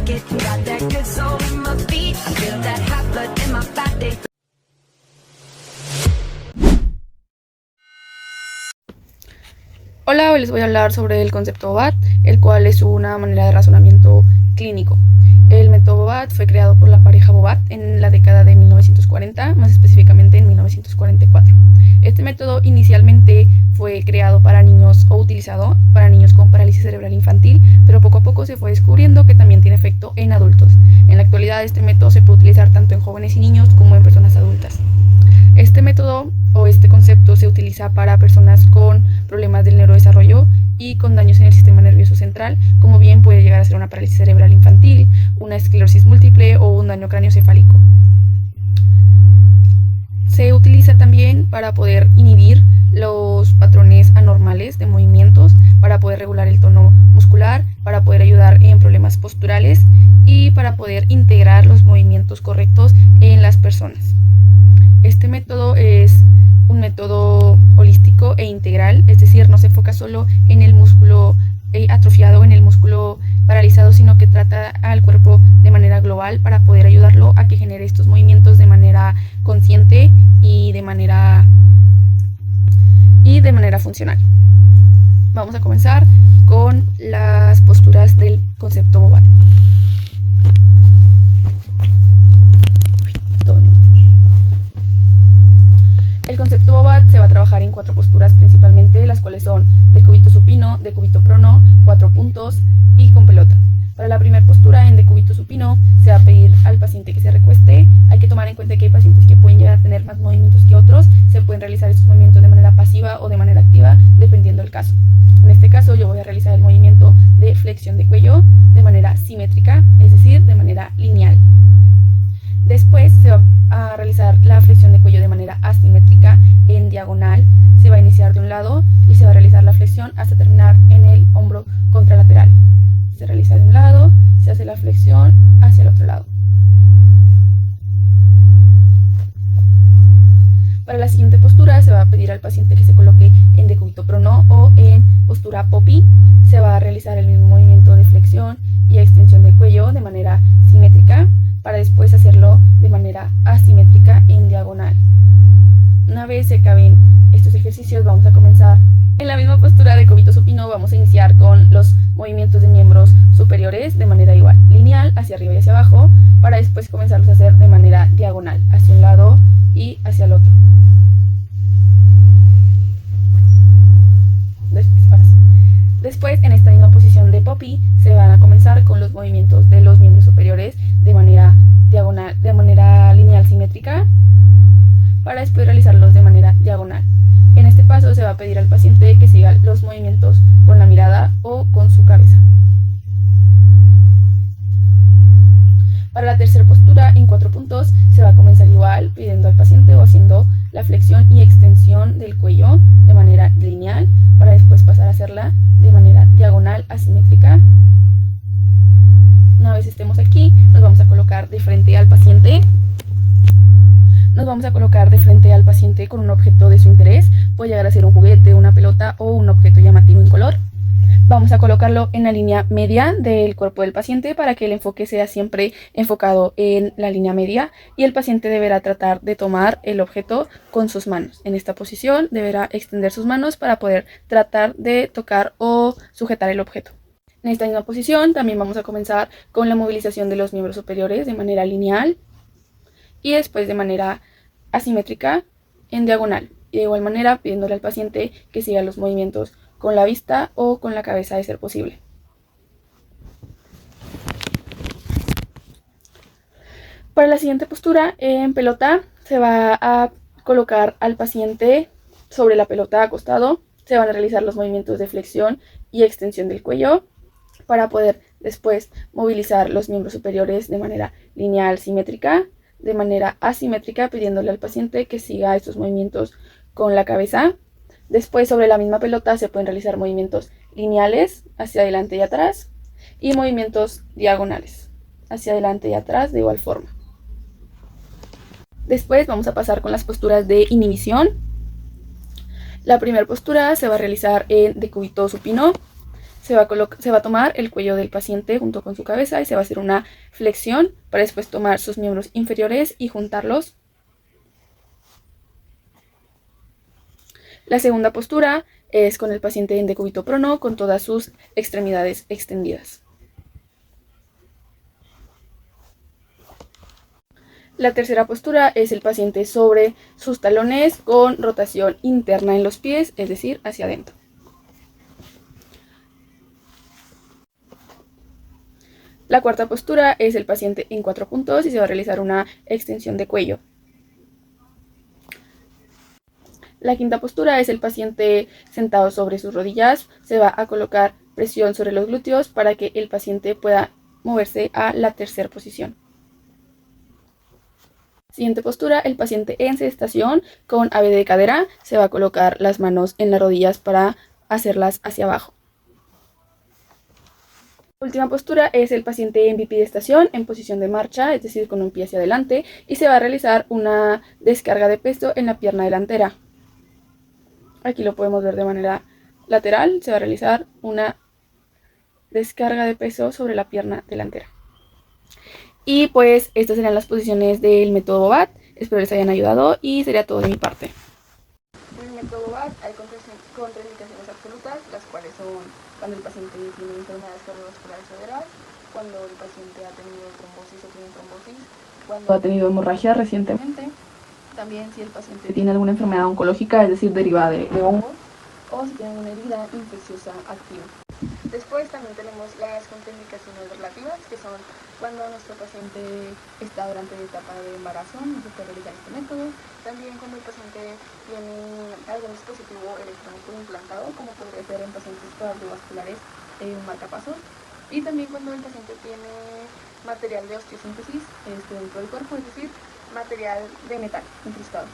like it. Got that good soul in my feet. I feel that hot blood in my body. Hola, hoy les voy a hablar sobre el concepto BAT, el cual es una manera de razonamiento clínico. El método BAT fue creado por la pareja Bobat en la década de 1940, más específicamente en 1944. Este método inicialmente fue creado para niños o utilizado para niños con parálisis cerebral infantil, pero poco a poco se fue descubriendo que también tiene efecto en adultos. En la actualidad este método se puede utilizar tanto en jóvenes y niños como en personas adultas. Este método o este concepto se utiliza para personas con problemas del neurodesarrollo y con daños en el sistema nervioso central, como bien puede llegar a ser una parálisis cerebral infantil, una esclerosis múltiple o un daño craneoencefálico. Se utiliza también para poder inhibir los patrones anormales de movimientos, para poder regular el tono muscular, para poder ayudar en problemas posturales y para poder integrar los movimientos correctos en las personas. Este método es un método holístico e integral, es decir, no se enfoca solo en el músculo atrofiado, en el músculo paralizado, sino que trata al cuerpo de manera global para poder ayudarlo a que genere estos movimientos de manera consciente y de manera funcional. Vamos a comenzar con las posturas del concepto Bobat. El concepto Bobat se va a trabajar en 4 posturas principalmente, las cuales son decúbito supino, decúbito prono, 4 puntos y con pelota. Para la primera postura en decúbito supino se va a pedir al paciente que se recueste. Hay que tomar en cuenta que hay pacientes que pueden llegar a tener más movimientos que otros. Se pueden realizar estos movimientos de manera pasiva o de manera activa, dependiendo del caso. En este caso yo voy a realizar el movimiento de flexión de cuello de manera simétrica, es decir, de manera lineal. Después se va a realizar la flexión de cuello de manera asimétrica en diagonal. Se va a iniciar de un lado y se va a realizar la flexión hasta terminar en el hombro contralateral. Se realiza de un lado, se hace la flexión hacia el otro lado. Para la siguiente postura se va a pedir al paciente que se coloque en decúbito prono o en postura Poppy. Se va a realizar el mismo movimiento de flexión y extensión de cuello de manera simétrica, para después hacerlo de manera asimétrica en diagonal. Una vez se acaben estos ejercicios, vamos a comenzar en la misma postura de decúbito supino. Vamos a iniciar con los movimientos de miembros superiores de manera igual, lineal, hacia arriba y hacia abajo, para después comenzarlos a hacer de manera diagonal, hacia un lado y hacia el otro. Después, en esta misma posición de Poppy, se van a comenzar con los movimientos de los miembros superiores de manera diagonal, de manera lineal simétrica, para después realizarlos de manera diagonal. En este paso se va a pedir al paciente que siga los movimientos con la mirada o con su cabeza. Para la tercera postura en 4 puntos se va a comenzar igual, pidiendo al paciente o haciendo la flexión y extensión del cuello de manera lineal, para después pasar a hacerla de manera diagonal asimétrica. Una vez estemos aquí, nos vamos a colocar de frente al paciente. Nos vamos a colocar de frente al paciente con un objeto de su interés. Puede llegar a ser un juguete, una pelota o un objeto llamativo en color. Vamos a colocarlo en la línea media del cuerpo del paciente para que el enfoque sea siempre enfocado en la línea media, y el paciente deberá tratar de tomar el objeto con sus manos. En esta posición deberá extender sus manos para poder tratar de tocar o sujetar el objeto. En esta misma posición también vamos a comenzar con la movilización de los miembros superiores de manera lineal y después de manera asimétrica en diagonal, y de igual manera pidiéndole al paciente que siga los movimientos con la vista o con la cabeza de ser posible. Para la siguiente postura en pelota se va a colocar al paciente sobre la pelota acostado. Se van a realizar los movimientos de flexión y extensión del cuello para poder después movilizar los miembros superiores de manera lineal simétrica, de manera asimétrica pidiéndole al paciente que siga estos movimientos con la cabeza. Después, sobre la misma pelota se pueden realizar movimientos lineales hacia adelante y atrás y movimientos diagonales hacia adelante y atrás de igual forma. Después vamos a pasar con las posturas de inhibición. La primera postura se va a realizar en decúbito supino. se va a tomar el cuello del paciente junto con su cabeza y se va a hacer una flexión para después tomar sus miembros inferiores y juntarlos. La segunda postura es con el paciente en decúbito prono con todas sus extremidades extendidas. La tercera postura es el paciente sobre sus talones con rotación interna en los pies, es decir, hacia adentro. La cuarta postura es el paciente en 4 puntos y se va a realizar una extensión de cuello. La quinta postura es el paciente sentado sobre sus rodillas. Se va a colocar presión sobre los glúteos para que el paciente pueda moverse a la tercera posición. Siguiente postura, el paciente en sedestación con ave de cadera. Se va a colocar las manos en las rodillas para hacerlas hacia abajo. Última postura es el paciente en bipedestación en posición de marcha, es decir, con un pie hacia adelante, y se va a realizar una descarga de peso en la pierna delantera. Aquí lo podemos ver de manera lateral, se va a realizar una descarga de peso sobre la pierna delantera. Y pues estas serían las posiciones del método Bobat, espero les hayan ayudado y sería todo de mi parte. En el método Bobat hay contraindicaciones absolutas, las cuales son cuando el paciente tiene enfermedades cardiovasculares severas, cuando el paciente ha tenido trombosis o tiene trombosis, cuando ha tenido hemorragia recientemente, también si el paciente tiene alguna enfermedad oncológica, es decir, derivada de hongos, o si tiene una herida infecciosa activa. Después también tenemos las contraindicaciones relativas, que son cuando nuestro paciente está durante la etapa de embarazo, no se puede realizar este método. También cuando el paciente tiene algún dispositivo electrónico implantado, como podría ser en pacientes cardiovasculares marcapasos. Y también cuando el paciente tiene material de osteosíntesis dentro del cuerpo, es decir, material de metal incrustado.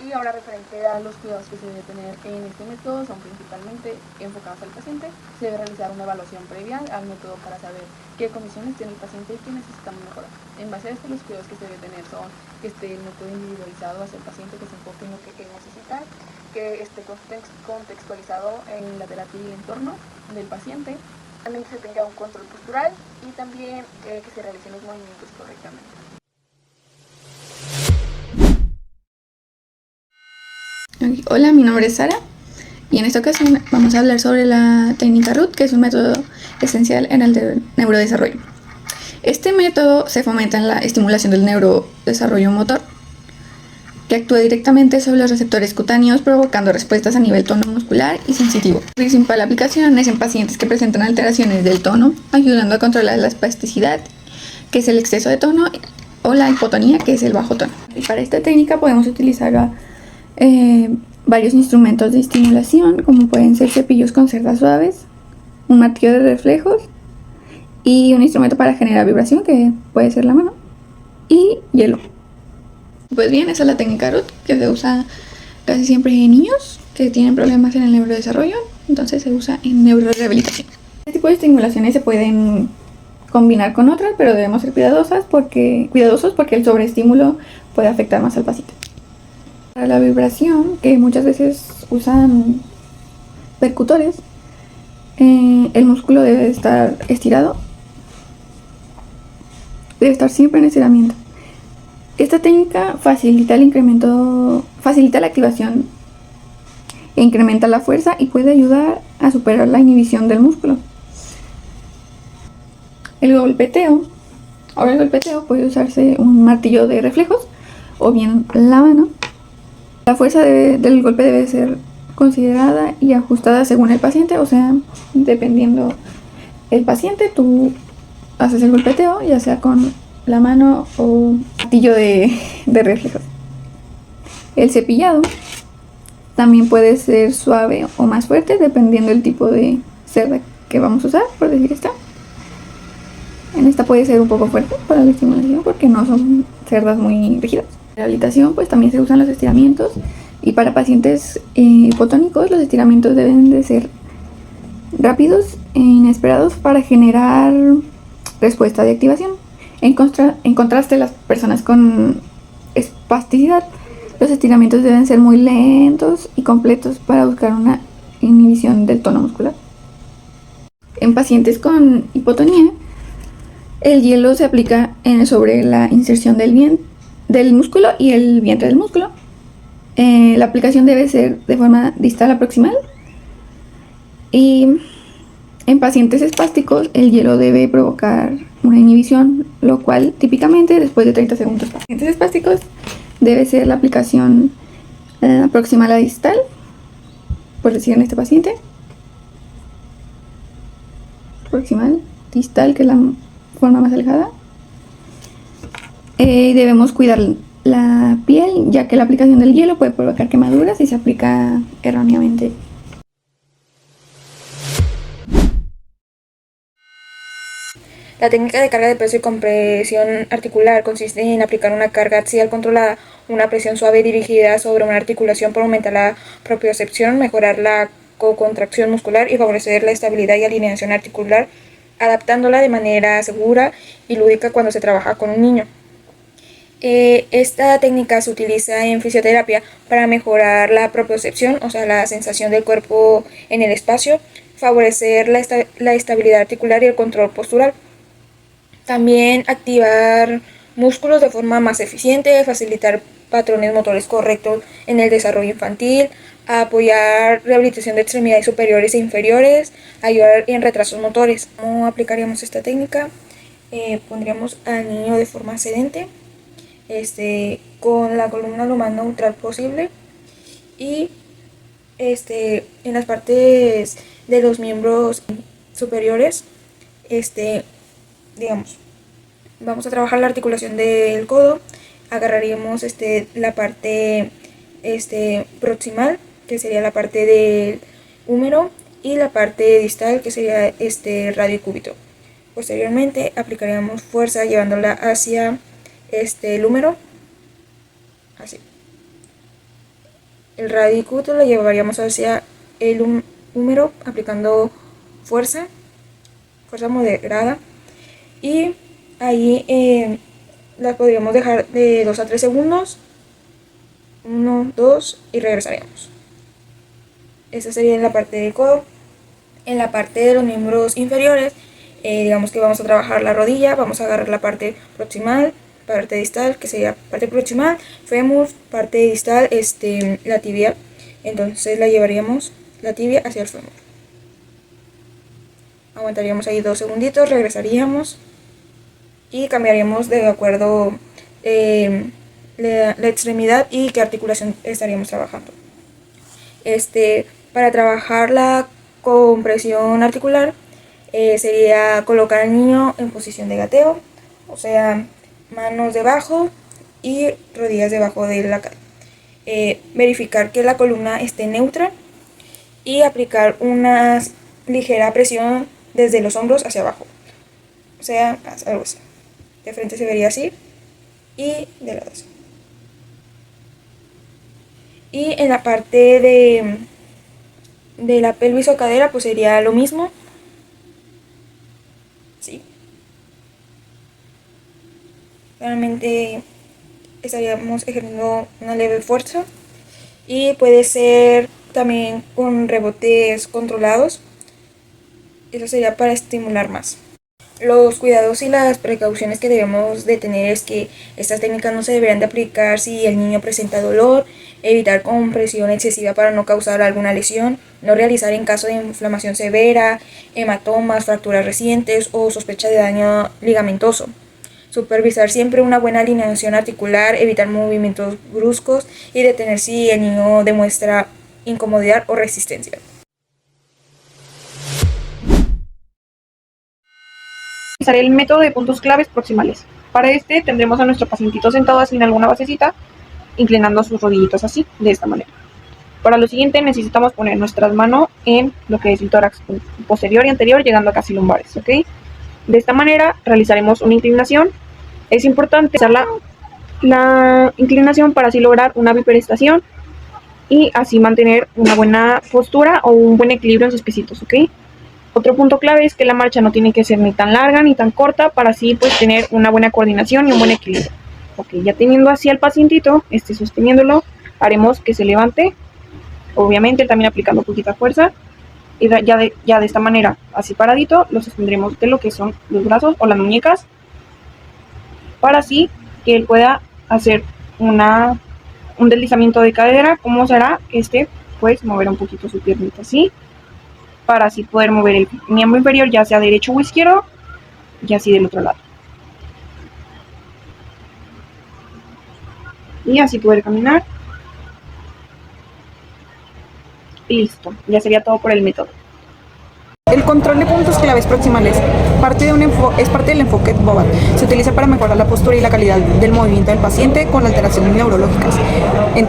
Y ahora, referente a los cuidados que se debe tener en este método, son principalmente enfocados al paciente. Se debe realizar una evaluación previa al método para saber qué condiciones tiene el paciente y qué necesitamos mejorar. En base a esto, los cuidados que se debe tener son que esté el método individualizado hacia el paciente, que se enfoque en lo que necesita, que esté contextualizado en la terapia y el entorno del paciente, también que se tenga un control postural y también que se realicen los movimientos correctamente. Hola, mi nombre es Sara y en esta ocasión vamos a hablar sobre la técnica RUT, que es un método esencial en el neurodesarrollo. Este método se fomenta en la estimulación del neurodesarrollo motor, que actúa directamente sobre los receptores cutáneos, provocando respuestas a nivel tono muscular y sensitivo. Su principal aplicación es en pacientes que presentan alteraciones del tono, ayudando a controlar la espasticidad, que es el exceso de tono, o la hipotonía, que es el bajo tono. Y para esta técnica podemos utilizar varios instrumentos de estimulación, como pueden ser cepillos con cerdas suaves, un martillo de reflejos y un instrumento para generar vibración, que puede ser la mano, y hielo. Pues bien, esa es la técnica RUT, que se usa casi siempre en niños que tienen problemas en el neurodesarrollo, entonces se usa en neurorehabilitación. Este tipo de estimulaciones se pueden combinar con otras, pero debemos ser cuidadosos porque el sobreestímulo puede afectar más al paciente. Para la vibración, que muchas veces usan percutores, el músculo debe estar estirado, debe estar siempre en estiramiento. Esta técnica facilita la activación e incrementa la fuerza y puede ayudar a superar la inhibición del músculo. El golpeteo puede usarse un martillo de reflejos o bien la mano. La fuerza del golpe debe ser considerada y ajustada según el paciente, o sea, dependiendo el paciente, tú haces el golpeteo, ya sea con la mano o martillo de reflejos. El cepillado también puede ser suave o más fuerte, dependiendo del tipo de cerda que vamos a usar, por decir esta. En esta puede ser un poco fuerte para la estimulación porque no son cerdas muy rígidas. En rehabilitación pues también se usan los estiramientos, y para pacientes hipotónicos los estiramientos deben de ser rápidos e inesperados para generar respuesta de activación. En contraste, las personas con espasticidad, los estiramientos deben ser muy lentos y completos para buscar una inhibición del tono muscular. en pacientes con hipotonía, el hielo se aplica sobre la inserción del músculo y el vientre del músculo. La aplicación debe ser de forma distal a proximal. Y en pacientes espásticos, el hielo debe provocar una inhibición, lo cual típicamente después de 30 segundos. En pacientes espásticos debe ser la aplicación proximal a distal, por decir en este paciente. Proximal, distal, que es la forma más alejada. Debemos cuidar la piel, ya que la aplicación del hielo puede provocar quemaduras si se aplica erróneamente. La técnica de carga de peso y compresión articular consiste en aplicar una carga axial controlada, una presión suave dirigida sobre una articulación para aumentar la propiocepción, mejorar la co-contracción muscular y favorecer la estabilidad y alineación articular, adaptándola de manera segura y lúdica cuando se trabaja con un niño. Esta técnica se utiliza en fisioterapia para mejorar la propiocepción, o sea, la sensación del cuerpo en el espacio, favorecer la estabilidad articular y el control postural. También activar músculos de forma más eficiente, facilitar patrones motores correctos en el desarrollo infantil, apoyar rehabilitación de extremidades superiores e inferiores, ayudar en retrasos motores. ¿Cómo aplicaríamos esta técnica? Pondríamos al niño de forma sedente, con la columna lo más neutral posible y en las partes de los miembros superiores, digamos, vamos a trabajar la articulación del codo, agarraríamos la parte proximal, que sería la parte del húmero, y la parte distal, que sería radio y cúbito. Posteriormente aplicaríamos fuerza llevándola hacia el húmero, así. El radio y cúbito lo llevaríamos hacia el húmero aplicando fuerza moderada, y ahí la podríamos dejar de 2 a 3 segundos, 1, 2 y regresaríamos. Esta sería en la parte del codo. En la parte de los miembros inferiores, digamos que vamos a trabajar la rodilla, vamos a agarrar la parte proximal, parte distal, que sería parte proximal, fémur, parte distal, la tibia. Entonces la llevaríamos la tibia hacia el fémur. Aguantaríamos ahí 2 segunditos, regresaríamos y cambiaríamos de acuerdo la extremidad y qué articulación estaríamos trabajando. Para trabajar la compresión articular, sería colocar al niño en posición de gateo, o sea, manos debajo y rodillas debajo de la cara. Verificar que la columna esté neutra y aplicar una ligera presión desde los hombros hacia abajo, o sea, algo así. De frente se vería así y de lado así. Y en la parte de la pelvis o cadera, pues sería lo mismo. Sí. Realmente estaríamos ejerciendo una leve fuerza y puede ser también con rebotes controlados. Eso sería para estimular más. Los cuidados y las precauciones que debemos de tener es que estas técnicas no se deberán de aplicar si el niño presenta dolor, evitar compresión excesiva para no causar alguna lesión, no realizar en caso de inflamación severa, hematomas, fracturas recientes o sospecha de daño ligamentoso. Supervisar siempre una buena alineación articular, evitar movimientos bruscos y detener si el niño demuestra incomodidad o resistencia. El método de puntos claves proximales. Para este tendremos a nuestro pacientito sentado así en alguna basecita, inclinando sus rodillitas así, de esta manera. Para lo siguiente necesitamos poner nuestras manos en lo que es el tórax posterior y anterior, llegando a casi lumbares, ¿ok? De esta manera realizaremos una inclinación. Es importante hacer la inclinación para así lograr una biperestación y así mantener una buena postura o un buen equilibrio en sus piecitos, ¿ok? Otro punto clave es que la marcha no tiene que ser ni tan larga ni tan corta para así pues tener una buena coordinación y un buen equilibrio. Ok, ya teniendo así al pacientito, sosteniéndolo, haremos que se levante, obviamente también aplicando poquita fuerza, Y ya de esta manera, así paradito, lo sostendremos de lo que son los brazos o las muñecas, para así que él pueda hacer un deslizamiento de cadera, como será pues mover un poquito su piernita así, para así poder mover el miembro inferior, ya sea derecho o izquierdo, y así del otro lado. Y así poder caminar. Y listo, ya sería todo por el método. El control de puntos claves proximales es parte del enfoque BOBAT. Se utiliza para mejorar la postura y la calidad del movimiento del paciente con alteraciones neurológicas.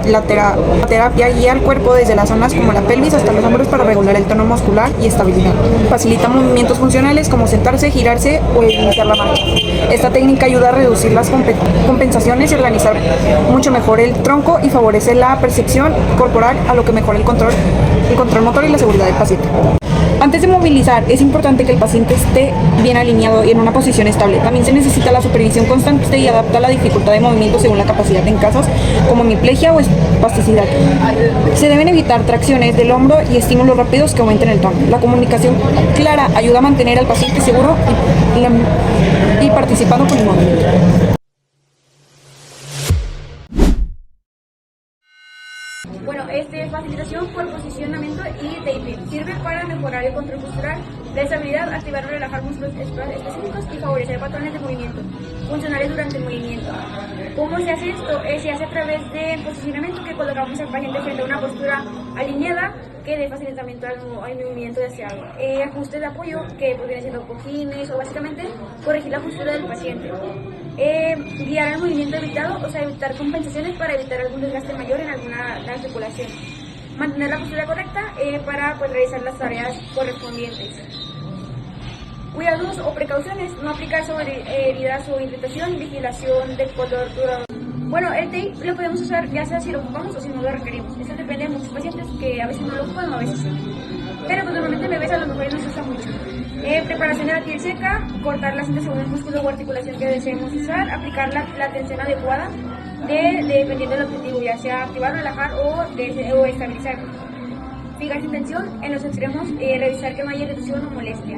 La terapia guía al cuerpo desde las zonas como la pelvis hasta los hombros para regular el tono muscular y estabilidad. Facilita movimientos funcionales como sentarse, girarse o iniciar la marcha. Esta técnica ayuda a reducir las compensaciones y organizar mucho mejor el tronco y favorece la percepción corporal, a lo que mejora el control motor y la seguridad del paciente. Antes de movilizar, es importante que el paciente esté bien alineado y en una posición estable. También se necesita la supervisión constante y adapta la dificultad de movimiento según la capacidad en casos como hemiplegia o espasticidad. Se deben evitar tracciones del hombro y estímulos rápidos que aumenten el tono. La comunicación clara ayuda a mantener al paciente seguro y participando con el movimiento. Bueno, facilitación por posicionamiento y taping. Sirve para mejorar el control postural, la estabilidad, activar o relajar músculos específicos y favorecer patrones de movimiento funcionales durante el movimiento. ¿Cómo se hace esto? Se hace a través de posicionamiento, que colocamos al paciente frente a una postura alineada que dé facilitamiento al movimiento deseado. Ajustes de apoyo, que podrían ser cojines o básicamente corregir la postura del paciente. Guiar el movimiento evitado, o sea, evitar compensaciones para evitar algún desgaste mayor en alguna articulación. Mantener la postura correcta para realizar las tareas correspondientes. Cuidados o precauciones: no aplicar sobre heridas o irritación, vigilación de color duradero. Bueno, el tape lo podemos usar ya sea si lo ocupamos o si no lo requerimos. Eso depende de muchos pacientes que a veces no lo ocupan o a veces sí. Pero pues normalmente bebés a lo mejor no se usa mucho. Preparación de la piel seca, cortar la cinta según el músculo o articulación que deseemos usar, aplicar la tensión adecuada dependiendo del objetivo, ya sea activar, relajar o estabilizar. Fijar tensión en los extremos, revisar que no haya irritación o molestia.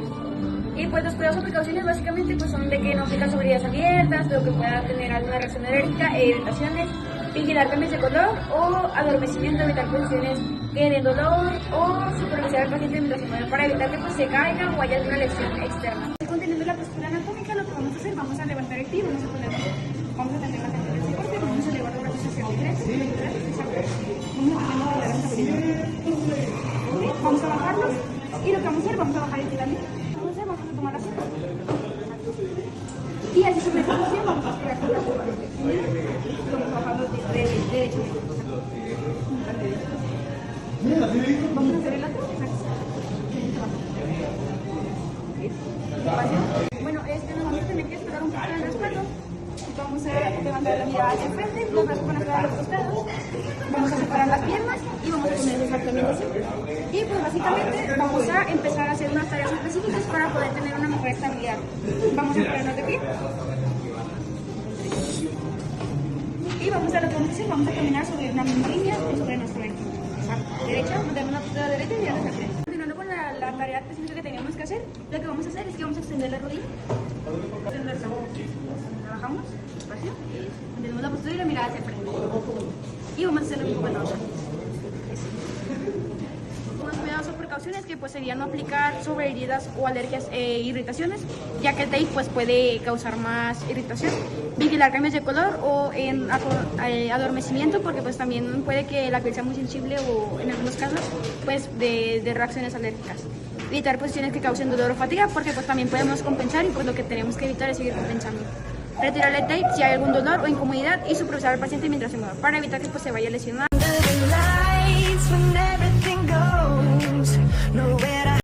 Y pues los cuidados o precauciones básicamente pues son de que no aplican sobre heridas abiertas, de lo que pueda tener alguna reacción alérgica irritaciones, vigilar cambios de color o adormecimiento, evitar posiciones que den dolor o supervisar al paciente mientras se mueve para evitar que pues, se caiga o haya alguna lesión externa. Conteniendo la postura anatómica, lo que vamos a hacer, vamos a levantar el pie, vamos a tener la cantidad de soporte, vamos a elevar los brazos hacia adelante, vamos a bajarlos y lo que vamos a hacer, vamos a bajar el pie también. Vamos a tomar así. Y así sobre esta posición vamos a estirar con la curva. Vamos a bajar los pies derecho. Vamos a hacer el otro. Bueno, nos vamos a tener que esperar un poco en el respaldo. Vamos a levantar la mirada hacia el frente, los brazos van a estar a los costados. Vamos a separar las piernas y vamos a poner exactamente así. Y pues básicamente vamos a empezar a hacer unas tareas específicas para poder tener una mejor estabilidad. Vamos a ponernos de pie. Y vamos a lo que vamos a hacer, vamos a caminar sobre una misma línea o sobre nuestra derecha, mantener una postura derecha y girar hacia frente. Continuando con la tarea específica que teníamos que hacer, lo que vamos a hacer es que vamos a extender la rodilla. Trabajamos despacio, mantenemos la postura y la mirada hacia frente. Y vamos a hacer lo mismo con la otra. Unos cuidados o precauciones que pues serían no aplicar sobre heridas o alergias e irritaciones, ya que el tape pues puede causar más irritación. Vigilar cambios de color o en adormecimiento, porque pues también puede que la piel sea muy sensible o en algunos casos pues de reacciones alérgicas. Evitar posiciones que causen dolor o fatiga, porque pues también podemos compensar y pues lo que tenemos que evitar es seguir compensando. Retirar el tape si hay algún dolor o incomodidad y supervisar al paciente mientras se mueva, para evitar que pues se vaya a lesionar.